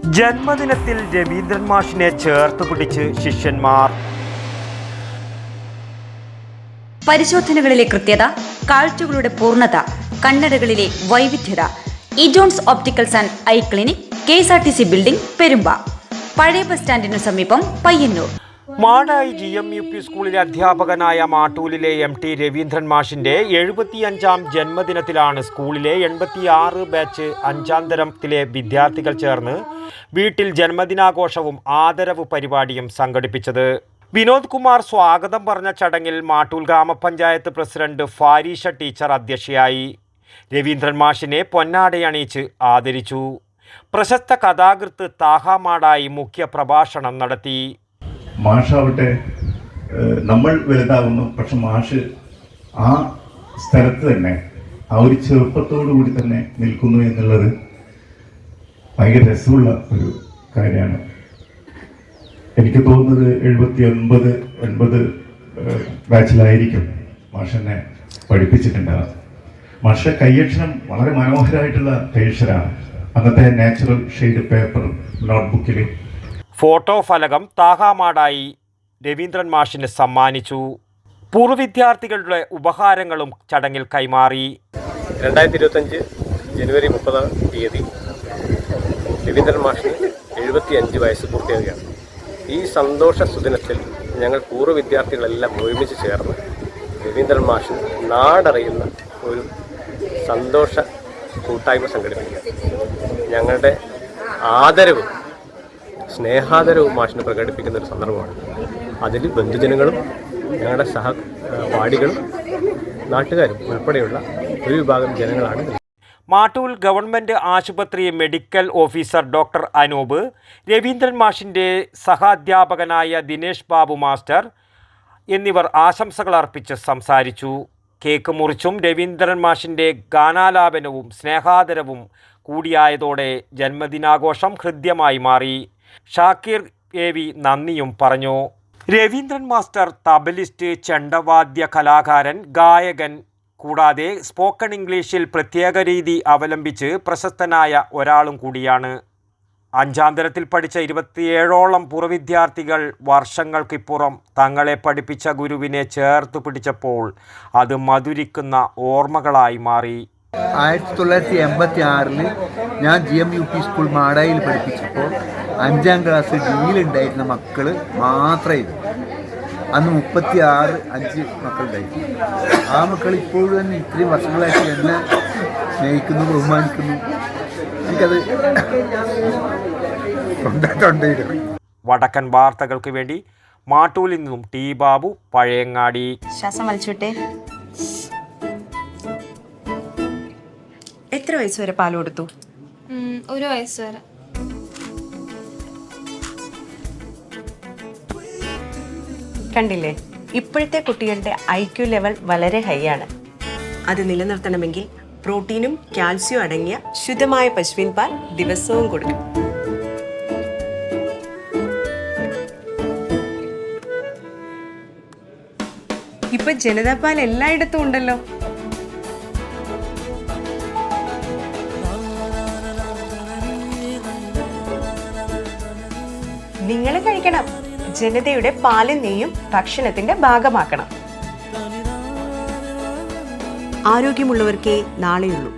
ജന്മദിനത്തിൽ രവീന്ദ്രൻ മാഷിനെ ചേർത്ത് പിടിച്ച് ശിഷ്യന്മാർ. പരിശോധനകളിലെ കൃത്യത, കാഴ്ചകളുടെ പൂർണ്ണത, കണ്ണടകളിലെ വൈവിധ്യത. E Johns opticals and eye clinic, KSRTC building, Perumba, പഴയ ബസ് സ്റ്റാൻഡിനു സമീപം, പയ്യന്നൂർ. മാടായി GMUP സ്കൂളിലെ അധ്യാപകനായ മാട്ടൂലിലെ MT രവീന്ദ്രൻ മാഷിന്റെ 75ാം ജന്മദിനത്തിലാണ് സ്കൂളിലെ 86 ബാച്ച് 5ാം തരത്തിലെ വിദ്യാർത്ഥികൾ ചേർന്ന് വീട്ടിൽ ജന്മദിനാഘോഷവും ആദരവ് പരിപാടിയും സംഘടിപ്പിച്ചത്. വിനോദ് കുമാർ സ്വാഗതം പറഞ്ഞ ചടങ്ങിൽ മാട്ടൂൽ ഗ്രാമപഞ്ചായത്ത് പ്രസിഡന്റ് ഫാരീഷ ടീച്ചർ അധ്യക്ഷയായി. രവീന്ദ്രൻ മാഷിനെ പൊന്നാടയണിയിച്ച് ആദരിച്ചു. പ്രശസ്ത കഥാകൃത്ത് താഹ മാടായി മുഖ്യ പ്രഭാഷണം നടത്തി. മാഷാവട്ടെ, നമ്മൾ വലുതാകുന്നു, പക്ഷെ മാഷ് ആ സ്ഥലത്ത് തന്നെ ആ ഒരു ചെറുപ്പത്തോടു കൂടി തന്നെ നിൽക്കുന്നു എന്നുള്ളത് ഭയങ്കര രസമുള്ള ഒരു കാര്യമാണ്. എനിക്ക് തോന്നുന്നത് 79 ബാച്ചിലായിരിക്കും മാഷെന്നെ പഠിപ്പിച്ചിട്ടുണ്ടാകും. മാഷ കയ്യക്ഷരം വളരെ മനോഹരമായിട്ടുള്ള കയ്യക്ഷരമാണ്. അന്നത്തെ നാച്ചുറൽ ഷെയ്ഡ് പേപ്പർ നോട്ട്ബുക്കിൽ ഫോട്ടോ ഫലകം താഹ മാടായി രവീന്ദ്രൻ മാഷിന് സമ്മാനിച്ചു. പൂർവ്വ വിദ്യാർത്ഥികളുടെ ഉപഹാരങ്ങളും ചടങ്ങിൽ കൈമാറി. 2025 ജനുവരി 30 രവീന്ദ്രൻ മാഷിന് 75 വയസ്സ് പൂർത്തിയാവുകയാണ്. ഈ സന്തോഷ സുദിനത്തിൽ ഞങ്ങൾ പൂർവ്വ വിദ്യാർത്ഥികളെല്ലാം ഒരുമിച്ച് ചേർന്ന് രവീന്ദ്രൻ മാഷിന് നാടറിയുന്ന ഒരു സന്തോഷ കൂട്ടായ്മ സംഘടിപ്പിക്കുക. ഞങ്ങളുടെ ആദരവ്, സ്നേഹാദരവും മാഷിന് പ്രകടിപ്പിക്കുന്ന ഒരു സന്ദർഭമാണ്. അതിൽ ബന്ധുജനങ്ങളും ഞങ്ങളുടെ സഹപാഠികളും നാട്ടുകാരും ഉൾപ്പെടെയുള്ള ഒരു വിഭാഗം ജനങ്ങളാണ്. മാട്ടൂൽ ഗവൺമെൻറ് ആശുപത്രി medical officer doctor Anoop, Raveendran മാഷിൻ്റെ സഹാധ്യാപകനായ ദിനേശ് ബാബു മാസ്റ്റർ എന്നിവർ ആശംസകൾ അർപ്പിച്ച് സംസാരിച്ചു. കേക്ക് മുറിച്ചും രവീന്ദ്രൻ മാഷിൻ്റെ ഗാനാലാപനവും സ്നേഹാദരവും കൂടിയായതോടെ ജന്മദിനാഘോഷം ഹൃദ്യമായി മാറി. ഷാക്കിർ AV നന്ദിയും പറഞ്ഞു. രവീന്ദ്രൻ മാസ്റ്റർ തബലിസ്റ്റ്, ചെണ്ടവാദ്യ കലാകാരൻ, ഗായകൻ കൂടാതെ സ്പോക്കൺ ഇംഗ്ലീഷിൽ പ്രത്യേക രീതി അവലംബിച്ച് പ്രശസ്തനായ ഒരാളും കൂടിയാണ്. 5ാം തരത്തിൽ പഠിച്ച 27ഓളം പൂർവ്വ വിദ്യാർത്ഥികൾ വർഷങ്ങൾക്കിപ്പുറം തങ്ങളെ പഠിപ്പിച്ച ഗുരുവിനെ ചേർത്ത് പിടിച്ചപ്പോൾ അത് മധുരിക്കുന്ന ഓർമ്മകളായി മാറി. 1986 ഞാൻ GMUP സ്കൂൾ മാടായിൽ പഠിപ്പിച്ചപ്പോൾ 5ാം ക്ലാസ് ഡിയിലുണ്ടായിരുന്ന മക്കൾ മാത്രമായിരുന്നു. അന്ന് 36-5 മക്കളുണ്ടായിരുന്നു. ആ മക്കൾ ഇപ്പോഴും തന്നെ ഇത്രയും വർഷങ്ങളായിട്ട് എന്നെ സ്നേഹിക്കുന്നു, ബഹുമാനിക്കുന്നു. എനിക്കത് കൊണ്ടായിട്ടുണ്ടായിരുന്നു. വടക്കൻ വാർത്തകൾക്ക് വേണ്ടി മാട്ടൂലിൽ നിന്നും T ബാബു, പഴയങ്ങാടി. ശ്വാസം വലിച്ചുവിട്ടെ. എത്ര വയസ്സ് വരെ പാൽ കൊടുത്തു? 1 വയസ്സ് വരെ. കണ്ടില്ലേ, ഇപ്പോഴത്തെ കുട്ടികളുടെ IQ ലെവൽ വളരെ ഹൈ ആണ്. അത് നിലനിർത്തണമെങ്കിൽ പ്രോട്ടീനും കാൽസ്യവും അടങ്ങിയ ശുദ്ധമായ പശുവിൻ പാൽ ദിവസവും കൊടുക്കും. ഇപ്പൊ ജനതാ പാൽ എല്ലായിടത്തും ഉണ്ടല്ലോ. നിങ്ങൾ കഴിക്കണം. ജനതയുടെ പാലും നെയ്യും ഭക്ഷണത്തിന്റെ ഭാഗമാക്കണം. ആരോഗ്യമുള്ളവർക്കേ നാളെയുള്ളൂ.